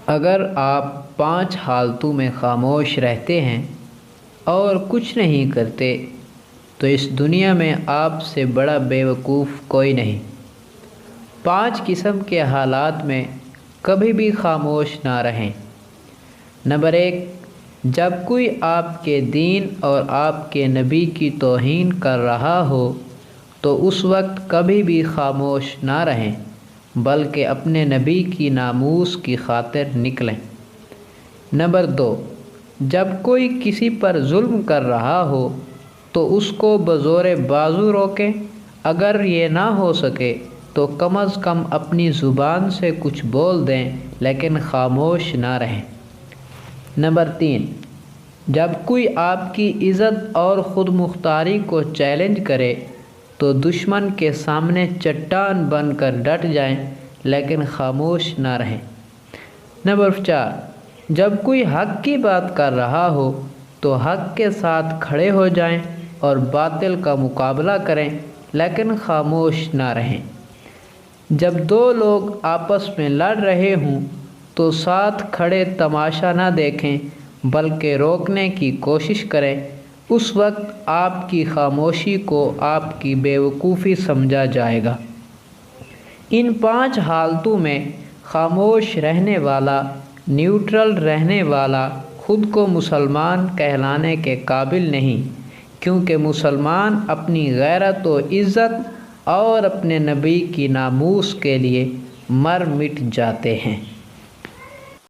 اگر آپ 5 حالتوں میں خاموش رہتے ہیں اور کچھ نہیں کرتے تو اس دنیا میں آپ سے بڑا بیوقوف کوئی نہیں۔ 5 قسم کے حالات میں کبھی بھی خاموش نہ رہیں۔ نمبر 1، جب کوئی آپ کے دین اور آپ کے نبی کی توہین کر رہا ہو تو اس وقت کبھی بھی خاموش نہ رہیں بلکہ اپنے نبی کی ناموس کی خاطر نکلیں۔ نمبر 2، جب کوئی کسی پر ظلم کر رہا ہو تو اس کو بزور بازو روکیں، اگر یہ نہ ہو سکے تو کم از کم اپنی زبان سے کچھ بول دیں لیکن خاموش نہ رہیں۔ نمبر 3، جب کوئی آپ کی عزت اور خود مختاری کو چیلنج کرے تو دشمن کے سامنے چٹان بن کر ڈٹ جائیں لیکن خاموش نہ رہیں۔ نمبر 4، جب کوئی حق کی بات کر رہا ہو تو حق کے ساتھ کھڑے ہو جائیں اور باطل کا مقابلہ کریں لیکن خاموش نہ رہیں۔ جب 2 لوگ آپس میں لڑ رہے ہوں تو ساتھ کھڑے تماشا نہ دیکھیں بلکہ روکنے کی کوشش کریں، اس وقت آپ کی خاموشی کو آپ کی بیوقوفی سمجھا جائے گا۔ ان 5 حالتوں میں خاموش رہنے والا، نیوٹرل رہنے والا خود کو مسلمان کہلانے کے قابل نہیں، کیونکہ مسلمان اپنی غیرت و عزت اور اپنے نبی کی ناموس کے لیے مر مٹ جاتے ہیں۔